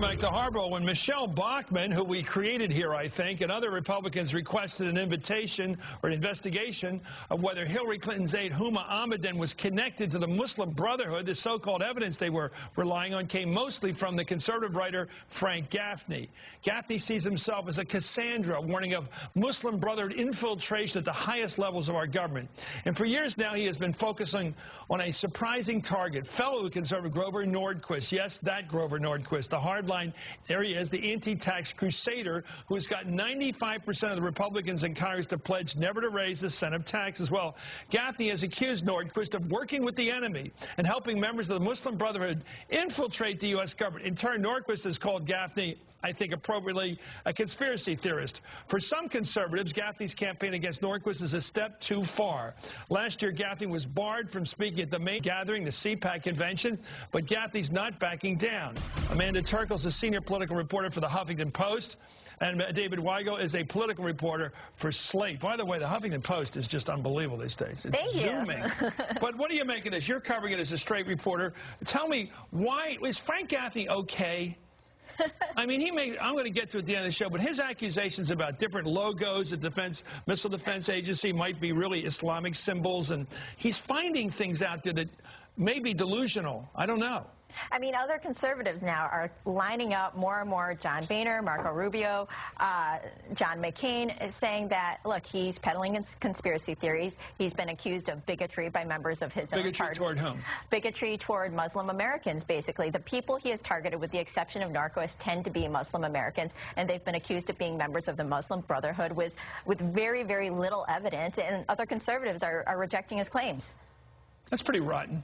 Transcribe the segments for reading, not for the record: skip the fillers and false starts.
Welcome back to Hardball. When Michelle Bachmann, who we created here, I think, and other Republicans requested an invitation or an investigation of whether Hillary Clinton's aide Huma Abedin was connected to the Muslim Brotherhood, the so-called evidence they were relying on came mostly from the conservative writer Frank Gaffney. Gaffney sees himself as a Cassandra, warning of Muslim Brotherhood infiltration at the highest levels of our government. And for years now, he has been focusing on a surprising target, fellow conservative Grover Nordquist. Yes, that Grover Nordquist, the hardline, there he is, the anti-tax crusader who has got 95% of the Republicans in Congress to pledge never to raise the cent of taxes. Well, Gaffney has accused Nordquist of working with the enemy and helping members of the Muslim Brotherhood infiltrate the U.S. government. In turn, Nordquist has called Gaffney, I think appropriately, a conspiracy theorist. For some conservatives, Gaffney's campaign against Nordquist is a step too far. Last year, Gaffney was barred from speaking at the main gathering, the CPAC convention, but Gaffney's not backing down. Amanda Terkel is a senior political reporter for the HuffPost, and David Weigel is a political reporter for Slate. By the way, the Huffington Post is just unbelievable these days. It's zooming. But what do you make of this? You're covering it as a straight reporter. Tell me, why is Frank Gaffney okay? I mean, I'm going to get to it at the end of the show, but his accusations about different logos at Missile Defense Agency might be really Islamic symbols, and he's finding things out there that may be delusional. I don't know. I mean, other conservatives now are lining up more and more. John Boehner, Marco Rubio, John McCain is saying that, look, he's peddling conspiracy theories. He's been accused of bigotry by members of his own party. Bigotry toward whom? Bigotry toward Muslim Americans, basically. The people he has targeted, with the exception of Nordquist, tend to be Muslim Americans, and they've been accused of being members of the Muslim Brotherhood with very, very little evidence, and other conservatives are rejecting his claims. That's pretty rotten.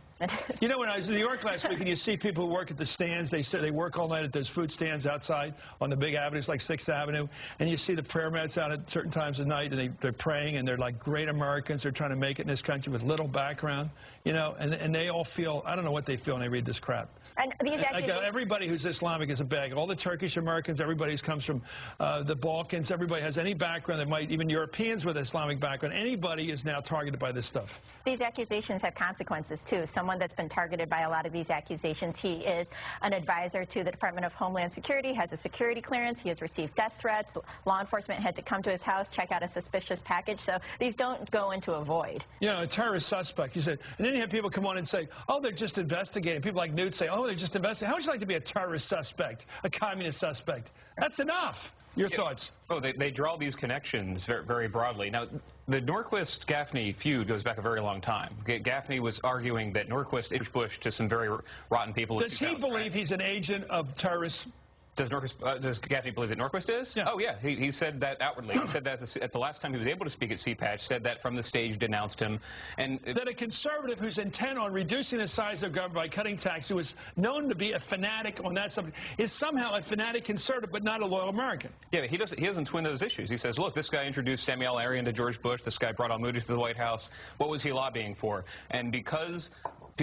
You know, when I was in New York last week and you see people who work at the stands, they say they work all night at those food stands outside on the big avenues like 6th Avenue, and you see the prayer mats out at certain times of night, and they're praying, and they're like great Americans. They're trying to make it in this country with little background, you know, and they all feel, I don't know what they feel when they read this crap. And these everybody who's Islamic is a bag. All the Turkish Americans, everybody who comes from the Balkans, everybody has any background that might, even Europeans with Islamic background, anybody is now targeted by this stuff. These accusations have consequences, too. Someone that's been targeted by a lot of these accusations, he is an advisor to the Department of Homeland Security, has a security clearance, he has received death threats. Law enforcement had to come to his house, check out a suspicious package, so these don't go into a void. You know, a terrorist suspect, you said, and then you have people come on and say, oh, they're just investigating. People like Newt say, oh, they're just investigating. How would you like to be a terrorist suspect, a communist suspect? That's enough. Your thoughts? Oh, they draw these connections very, very broadly. Now, the Nordquist-Gaffney feud goes back a very long time. Gaffney was arguing that Nordquist introduced Bush to some very rotten people. Does he believe he's an agent of terrorists? Does Gaffney believe that Nordquist is? Yeah. Oh, yeah. He said that outwardly. He said that at the last time he was able to speak at CPAC, said that from the stage, denounced him. And that a conservative who's intent on reducing the size of government by cutting taxes, who is known to be a fanatic on that subject, is somehow a fanatic conservative but not a loyal American. Yeah, but he doesn't twin those issues. He says, look, this guy introduced Samuel Arian to George Bush. This guy brought al-Moody to the White House. What was he lobbying for? And because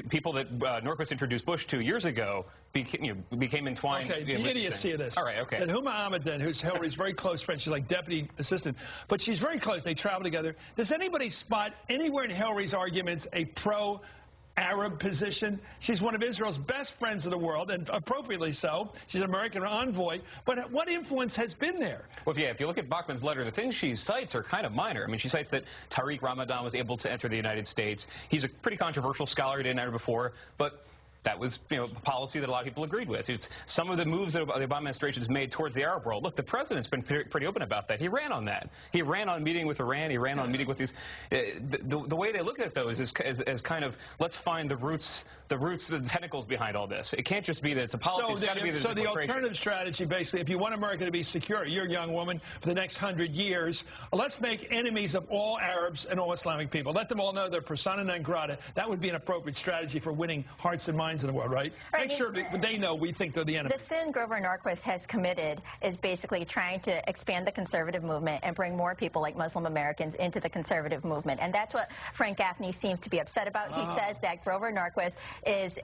people that Nordquist introduced Bush to years ago became entwined. Okay, the idiocy of this. All right, okay. And Huma Abedin, who's Hillary's very close friend, she's like deputy assistant, but she's very close. They travel together. Does anybody spot anywhere in Hillary's arguments a pro-Arab position? She's one of Israel's best friends in the world, and appropriately so. She's an American envoy. But what influence has been there? Well, yeah, if you look at Bachmann's letter, the things she cites are kind of minor. I mean, she cites that Tariq Ramadan was able to enter the United States. He's a pretty controversial scholar. He didn't enter before, but that was, you know, a policy that a lot of people agreed with. It's some of the moves that the Obama administration has made towards the Arab world. Look, the president's been pretty open about that. He ran on that. He ran on meeting with Iran. He ran on meeting with these. The way they look at those is as kind of, let's find the roots, the tentacles behind all this. It can't just be that it's a policy. So the alternative strategy, basically, if you want America to be secure, you're a young woman, for the next 100 years, let's make enemies of all Arabs and all Islamic people. Let them all know they're persona non grata. That would be an appropriate strategy for winning hearts and minds in the world, right? Make sure they know we think they're the enemy. The sin Grover Nordquist has committed is basically trying to expand the conservative movement and bring more people like Muslim Americans into the conservative movement. And that's what Frank Gaffney seems to be upset about. He says that Grover Nordquist is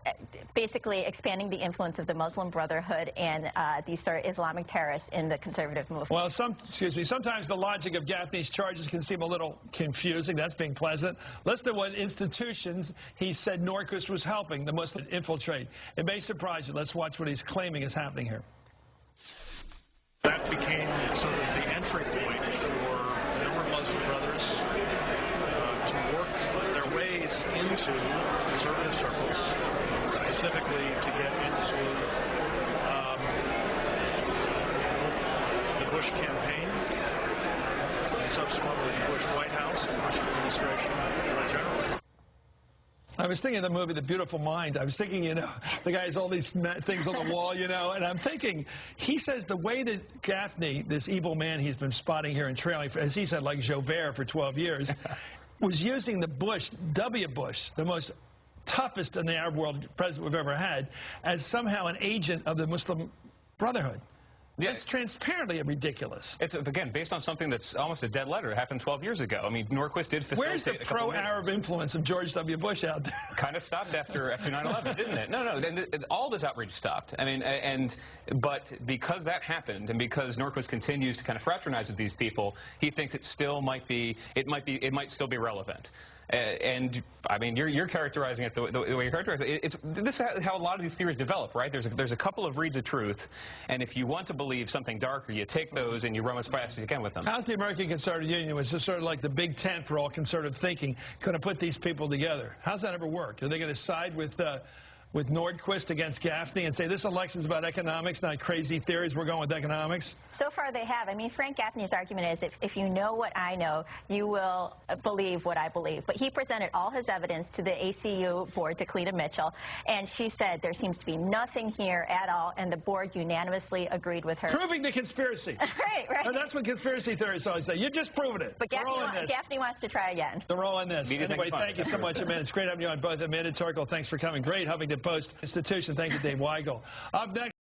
basically expanding the influence of the Muslim Brotherhood and these sort of Islamic terrorists in the conservative movement. Well, sometimes the logic of Gaffney's charges can seem a little confusing. That's being pleasant. Listen to what institutions he said Nordquist was helping the Muslim infiltrate. It may surprise you. Let's watch what he's claiming is happening here. That became sort of the entry point for a number of Muslim brothers to work their ways into conservative circles, specifically to get into the Bush campaign, and subsequently the Bush White House and Bush administration generally. I was thinking of the movie The Beautiful Mind. I was thinking, you know, the guy has all these things on the wall, you know, and I'm thinking, he says the way that Gaffney, this evil man he's been spotting here and trailing, as he said, like Joubert for 12 years, was using the Bush, W. Bush, the most toughest in the Arab world president we've ever had, as somehow an agent of the Muslim Brotherhood. Yeah. It's transparently ridiculous. It's, again, based on something that's almost a dead letter. It happened 12 years ago. I mean, Norquist did facilitate. Where's the pro-Arab influence of George W. Bush out there? Kind of stopped after 9/11, didn't it? No, all this outrage stopped. I mean, but because that happened, and because Norquist continues to kind of fraternize with these people, he thinks it still might might still be relevant. And I mean, you're characterizing it the way you're characterizing it. This is how a lot of these theories develop, right? There's a couple of reads of truth, and if you want to believe something darker, you take those and you run as fast as you can with them. How's the American Conservative Union, which is sort of like the big tent for all conservative thinking, going to put these people together? How's that ever work? Are they going to side with Nordquist against Gaffney and say this election's about economics, not crazy theories, we're going with economics? So far they have. I mean, Frank Gaffney's argument is if you know what I know, you will believe what I believe. But he presented all his evidence to the ACU board, to Cleta Mitchell, and she said there seems to be nothing here at all, and the board unanimously agreed with her. Proving the conspiracy. Right. And that's what conspiracy theorists always say. You've just proven it. But Gaffney wants to try again. They're all in this. Anyway, thank you so much, Amanda. It's great having you on both. Amanda, Terkel, thanks for coming. Great Huffington Post institution. Thank you, Dave Weigel. Up next.